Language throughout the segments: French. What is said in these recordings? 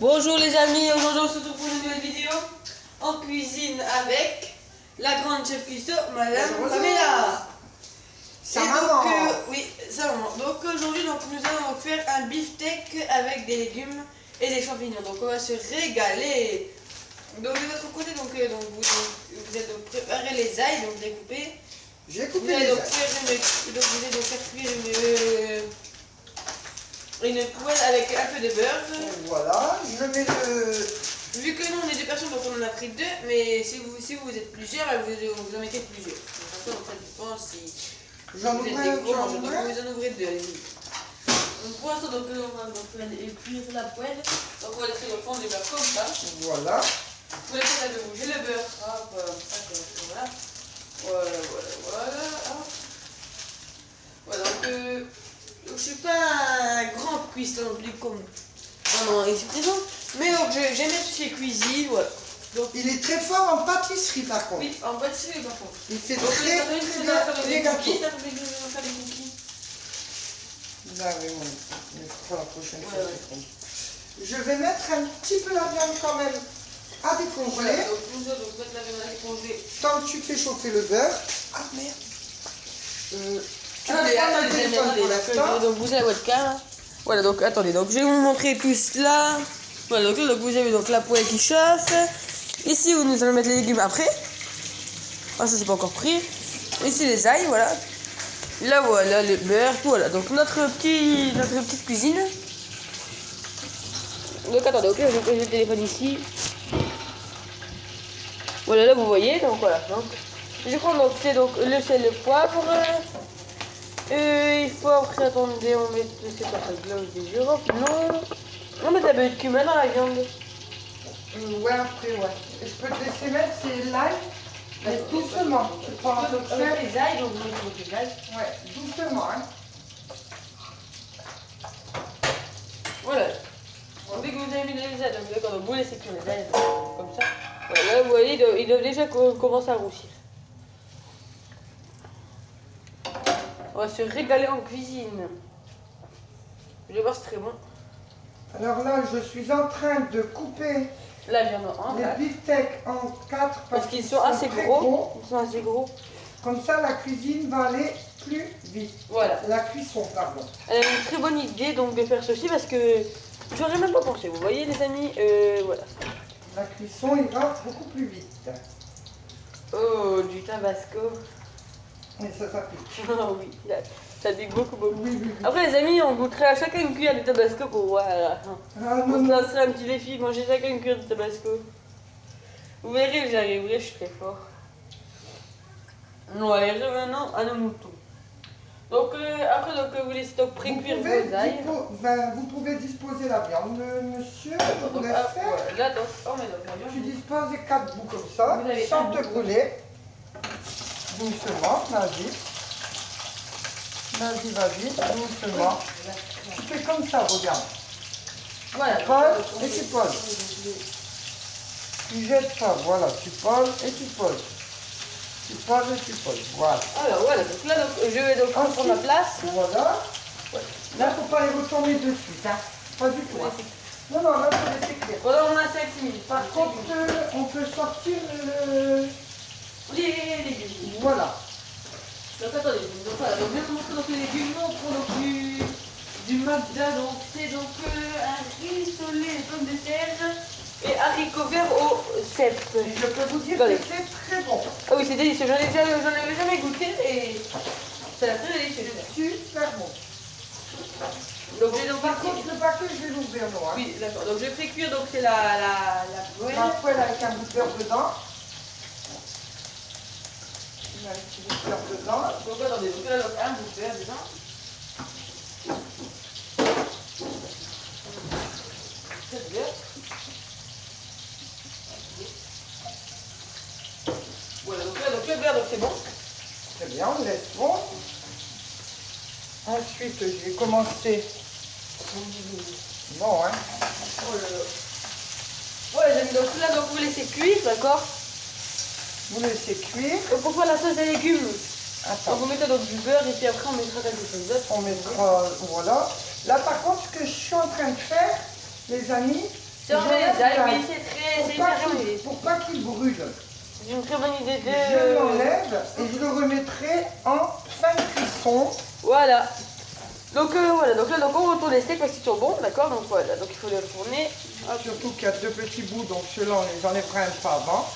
Bonjour les amis, aujourd'hui on se retrouve pour une nouvelle vidéo en cuisine avec la grande chef cuistot, Madame Pamela. Sa maman. Oui, sa maman. Donc aujourd'hui nous allons faire un beefsteak avec des légumes et des champignons. Donc on va se régaler. Donc de votre côté, vous êtes donc préparé les ailes, donc découpés. J'ai coupé Vous allez les donc ailes. vous allez donc faire cuire une poêle avec un peu de beurre. Voilà, je mets le... Vu que nous on est deux personnes, donc on en a pris deux, mais si vous êtes plusieurs, vous en mettez plusieurs. Donc ça dépend si J'en vous êtes ouvre des un, gros j'en mangeurs. ouvre Donc un. vous en ouvrez deux, allez-y. Donc pour l'instant, on va donc cuire la poêle. Donc on va laisser le fond du beurre comme ça. Voilà. Vous laissez là de bouger le beurre. Hop, ça comme ça, voilà. Voilà. Hop. Voilà, donc je suis pas un grand cuistot non plus comme vraiment ici présent, mais donc j'aime bien tout ce qui est cuisine, voilà. Donc, Il est très fort en pâtisserie par contre. oui, en pâtisserie par contre. Il fait Donc très bien les gâteaux. faire des cookies. Là, oui, on fera la prochaine fois. Ouais. Je vais mettre un petit peu la viande quand même à décongeler. Voilà, donc nous allons mettre la viande à décongeler. Tant que tu fais chauffer le beurre. Ah merde. Tu peux Attendez, prendre le téléphone pour l'instant. donc vous avez la webcam. Voilà, donc attendez, donc je vais vous montrer tout cela. Voilà, donc vous avez donc la poêle qui chauffe. Ici où nous allons mettre les légumes après. Ah, ça c'est pas encore pris. Ici les ailes, voilà. Là voilà, le beurre, tout voilà. Donc notre petite cuisine. Donc attendez, ok, je pose le téléphone ici. Voilà, là vous voyez, donc voilà. Donc, je prends donc c'est donc le sel, le poivre. Il faut après, attendez, on met, je sais pas, ça glow des girofles, non. On met de la beurre de cumin dans la viande. Ouais, après, ouais. Je peux te laisser mettre, c'est l'ail. Mais doucement. Tu prends un peu de Avec sel. les ailes, donc vous mettez votre ailes. Ouais, doucement, hein. Voilà. Dès que vous avez mis les ailes, donc d'accord, donc vous laissez cuire les ailes, comme ça. Voilà, là vous voyez, ils doivent déjà commencer à roussir. On va se régaler en cuisine. Je vais voir, c'est très bon. Alors là, je suis en train de couper La viande en les quatre. beefsteaks en 4 Parce qu'ils sont assez très gros. Ils sont assez gros. Comme ça, la cuisine va aller plus vite. Voilà. La cuisson, pardon. Elle a une très bonne idée donc de faire ceci parce que j'aurais même pas pensé. Vous voyez les amis, voilà. La cuisson ira beaucoup plus vite. Oh, du tabasco. Et ça pique. Oh oui, ça pique beaucoup. Oui. Après les amis, on goûterait à chacun une cuillère de tabasco pour voir. Ah On non, se non. lancerait un petit défi, manger chacun une cuillère de tabasco. Vous verrez, j'y arriverai, je suis très fort. Non, allez, revenons à nos moutons. Donc après, vous laissez donc pré-cuire vos ailes. Vous pouvez disposer la viande, monsieur. Je vous Donc, laisse faire. voilà, là, donc, on met donc la viande. Tu disposes 4 bouts comme ça, Vous avez sans un te bout. brûler. Doucement, vas-y. Vas-y, doucement. Tu fais comme ça, regarde. Voilà. Tu poses et tu poses. Tu jettes pas, voilà, tu poses et tu poses. Tu poses et tu poses, voilà. Alors voilà, donc là, je vais donc prendre ma place. Voilà. Ouais. Là, il ne faut pas les retourner dessus, hein. Pas du tout. Hein. Non, là, il faut laisser cuire. Pendant on a 5 minutes. Par contre, on peut sortir les légumes. Voilà. Donc attendez, donc voilà, donc je vais vous montrer donc les légumes, on prend donc du magda, donc c'est donc un rissolé, les pommes de terre et haricots verts au cèpe. Et je peux vous dire Attendez. que c'est très bon. Ah oui, c'est délicieux, j'en avais jamais goûté et ça a l'air très délicieux. Super bon. Donc j'ai donc Par contre, le paquet, je vais l'ouvrir, non. Hein. oui, d'accord, donc je vais précuire, donc c'est la poêle. La poêle avec un bout de beurre dedans. Il y a un petit bout de beurre dedans. Donc attendez, donc là, donc, un bout de beurre dedans. Très bien. Voilà, donc là, donc le beurre, donc c'est bon. Très bien, on laisse bon. Ensuite, je vais commencer. Non, hein. Oh là là. Voilà, les amis, donc là, donc vous laissez cuire, d'accord. Vous laissez cuire. Donc pour faire la sauce des légumes, donc Attends, vous mettez donc du beurre et puis après on mettra quelque chose d'autre. on mettra. Voilà. Là, par contre, ce que je suis en train de faire, les amis, Sans les ailes, oui, c'est hyper joli. Pour pas qu'il brûle, C'est une très bonne idée de... je l'enlève et je le remettrai en fin de cuisson. Voilà. Donc voilà, donc là donc on retourne les steaks parce qu'ils sont bons, d'accord. Donc voilà, donc il faut les retourner. Surtout qu'il y a deux petits bouts, donc ceux-là on les enlèvera un peu avant.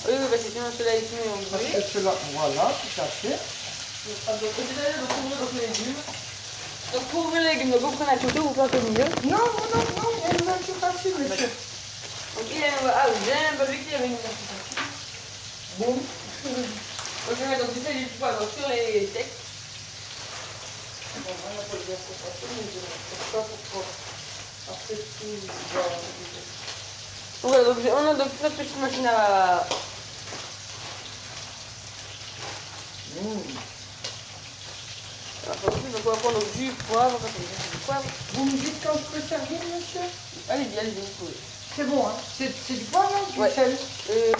Oui, oui, parce que sinon ceux-là ils sont Parce brûlés. que ceux-là, voilà, tout à fait. Donc ouvrir donc les légumes. Donc pour ouvrir les légumes, donc vous prenez un couteau, vous plantez au milieu. Non, il y a une ouverture facile, monsieur. Donc il y a une... Ah oui, j'ai pas vu qu'il y avait une ouverture facile. Bon. Donc je vais mettre donc du sel et du poivre sur les steaks. Bon, on n'a pas de ouverture facile, mais je ne sais pas pourquoi. Après tout, Donc voilà, donc on a donc notre petite machine à... Donc on va prendre donc, du poivre, du poivre. Vous me dites quand je peux servir, monsieur? Allez-y, allez-y, vous pouvez. C'est bon, hein? C'est du poivre, hein? Du Ouais. sel?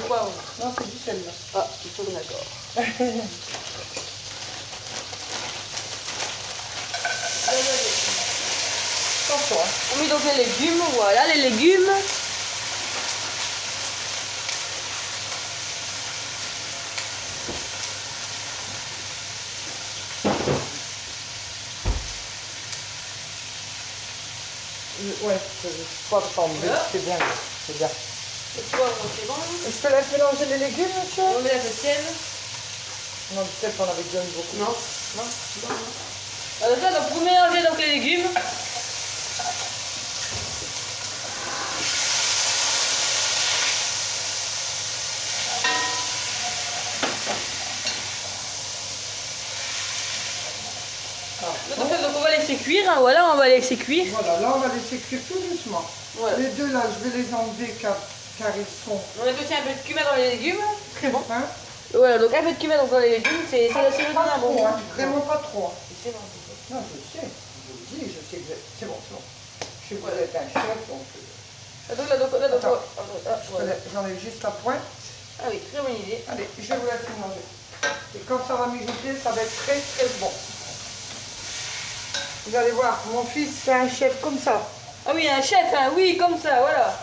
Poivre. Non, c'est du sel, là. Ah, il faut d'accord. Attention, hein? On met donc les légumes, voilà les légumes. Ouais, pas tomber, Voilà. c'est bien, c'est bien. Le poivre, c'est bon. Je peux laisser mélanger les légumes, monsieur? On met la sel. Non, le sel, on avait déjà mis beaucoup. Non, non, non. Alors ça, donc vous mélangez donc les légumes. Donc on va laisser cuire, hein, voilà, on va laisser cuire. Voilà, là, on va laisser cuire tout doucement. Voilà. Les deux, là, je vais les enlever car ils sont On met aussi un peu de cumin dans les légumes. très bons. Hein? Voilà, donc un peu de cumin donc dans les légumes, c'est le donne Pas un bon trop, goût. hein, vraiment pas trop. Hein. C'est bon. Non, je sais, je vous le dis, je sais que c'est bon, c'est bon. Je sais que vous êtes un chef, donc Donc là, donc, Attends. voilà. j'enlève juste la pointe. Ah oui, très bonne idée. Allez, je vais vous laisser manger. Et quand ça va mijoter, ça va être très très bon. Vous allez voir, mon fils, c'est un chef comme ça. Ah oui, un chef, hein, oui, comme ça, voilà.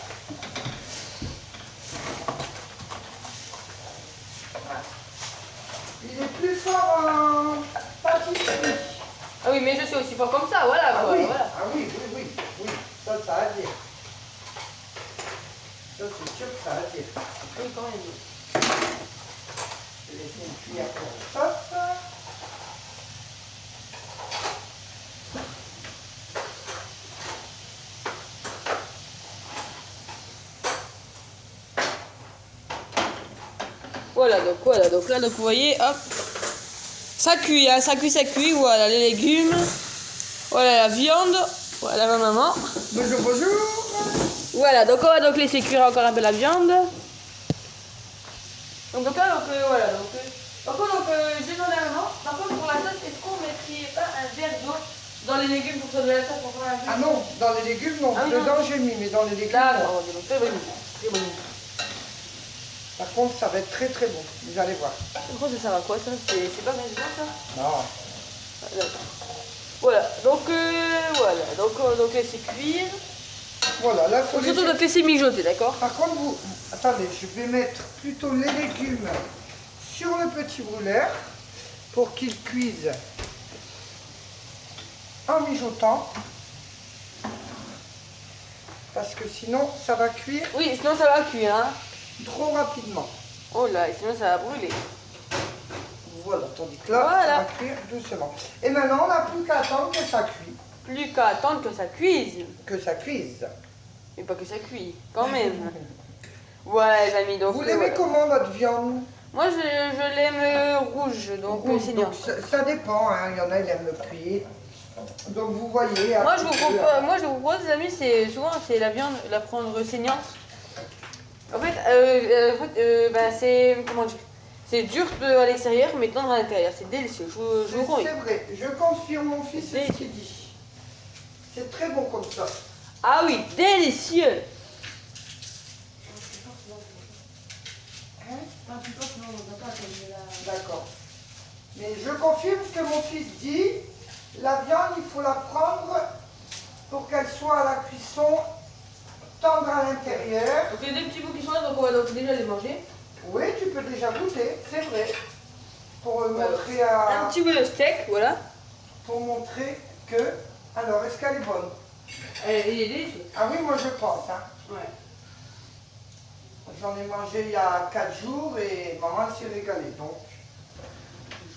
Il est plus fort en pâtisserie. Ah oui, mais je suis aussi fort comme ça, voilà. Ah quoi, oui, voilà. ah oui, oui. Ça a à dire. Ça, c'est sûr que ça a à dire. Oui, quand même. Je vais laisser une cuillère pour ça. Voilà, donc là, donc vous voyez, hop, ça cuit, hein, ça cuit, voilà, les légumes, voilà la viande, voilà ma maman. Bonjour, bonjour. Voilà, donc on va donc laisser cuire encore un peu la viande. Donc là, donc voilà, j'ai demandé à maman, par contre pour la sauce, est-ce qu'on mettrait pas un verre d'eau dans les légumes pour faire de la sauce pour faire un Ah non, dans les légumes, non. Ah oui, non. Dedans, j'ai mis, mais dans les légumes, non. D'accord, donc très bonne idée, très bonne idée. Par contre, ça va être très très bon. Vous allez voir. Pourquoi ça sert à quoi ça? C'est pas bien ça? Non. Ah, d'accord. Voilà, donc laisser cuire. Voilà, là, il faut Surtout laisser... donc laisser mijoter, d'accord? Par contre, vous... Attendez, je vais mettre plutôt les légumes sur le petit brûleur pour qu'ils cuisent en mijotant. Parce que sinon, ça va cuire Oui, sinon ça va cuire, hein. trop rapidement. Oh là, et sinon ça va brûler. Voilà, tandis que là, Voilà. ça va cuire doucement. Et maintenant, on n'a plus qu'à attendre que ça cuise. Plus qu'à attendre que ça cuise. Que ça cuise. Mais pas que ça cuit, quand même. Voilà les amis, donc... Vous l'aimez voilà. comment, votre viande? Moi je l'aime rouge, donc Rouge, saignant. donc ça dépend, hein. Il y en a, ils aiment le cuire. Donc vous voyez... Moi je vous propose les amis, c'est souvent c'est la viande, la prendre saignante. En fait, c'est... Comment dire? C'est dur à l'extérieur, mais tendre à l'intérieur. C'est délicieux, je vous convainc. C'est vrai, je confirme, mon fils, c'est ce C'est- qu'il dit. C'est très bon comme ça. Ah oui, délicieux. D'accord. Mais je confirme ce que mon fils dit. La viande, il faut la prendre pour qu'elle soit à la cuisson tendre à à l'intérieur. Donc il y a des petits bouts qui sont là, donc on va donc déjà les manger. Oui, tu peux déjà goûter, c'est vrai. Pour Voilà. montrer Un petit bout de steak, voilà. pour montrer que... Alors, est-ce qu'elle est bonne? Il est délicieux. Ah oui, moi je pense. Hein. Ouais. J'en ai mangé il y a 4 jours et maman s'est régalée. Donc,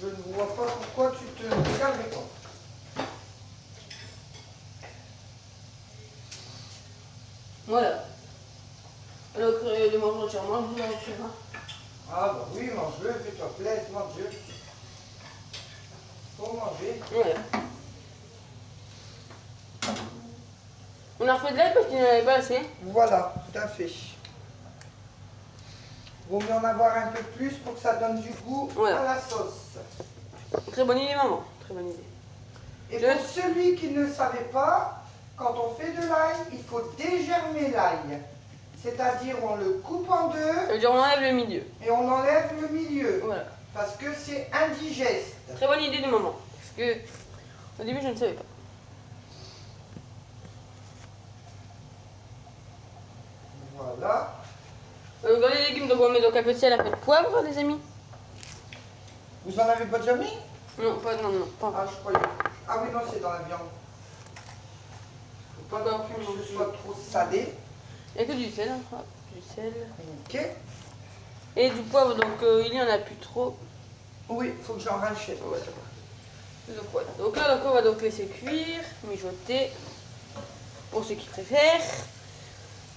je ne vois pas pourquoi tu te régalerais pas. Voilà. Alors, le manger entièrement, je vous en prie. Ah bah oui, mange-le, fais-toi plaisir, mange-le. Faut manger. Voilà. On a refait de l'ail parce qu'il n'y en avait pas assez. Voilà, tout à fait. Vaut mieux en avoir un peu plus pour que ça donne du goût Voilà. à la sauce. Très bonne idée, maman. Très bonne idée. Et pour celui qui ne savait pas, quand on fait de l'ail, il faut dégermer l'ail. C'est-à-dire on le coupe en deux Ça veut dire on enlève le milieu. et on enlève le milieu. Voilà. Parce que c'est indigeste. Très bonne idée de maman. Parce que au début je ne savais pas. Voilà. Dans les légumes, donc on met donc un peu de sel, un peu de poivre, les amis. Vous en avez pas déjà mis? Non, pas Ah, encore. je croyais. Ah oui, non, c'est dans la viande. Faut pas non plus que ce soit trop salé. Il n'y a que du sel. Hein. Hop, du sel. Ok. Et du poivre, donc il n'y en a plus trop. Oui, il faut que j'en rachète. Voilà. Donc voilà. Donc là, donc, on va donc laisser cuire, mijoter. Pour ceux qui préfèrent.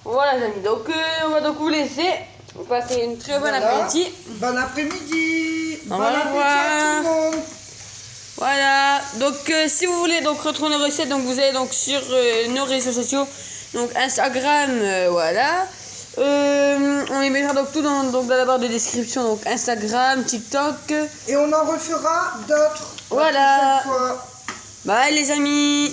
Voilà les amis, donc on va donc vous laisser. Passer une très bonne après-midi. Bon après-midi. Au Bon appétit à tout le monde. Voilà, donc si vous voulez donc retrouver nos recettes, donc vous allez donc sur nos réseaux sociaux, donc Instagram, voilà. On les mettra donc tout dans la barre de description, donc Instagram, TikTok. Et on en refera d'autres. Voilà. La prochaine fois. Bye les amis.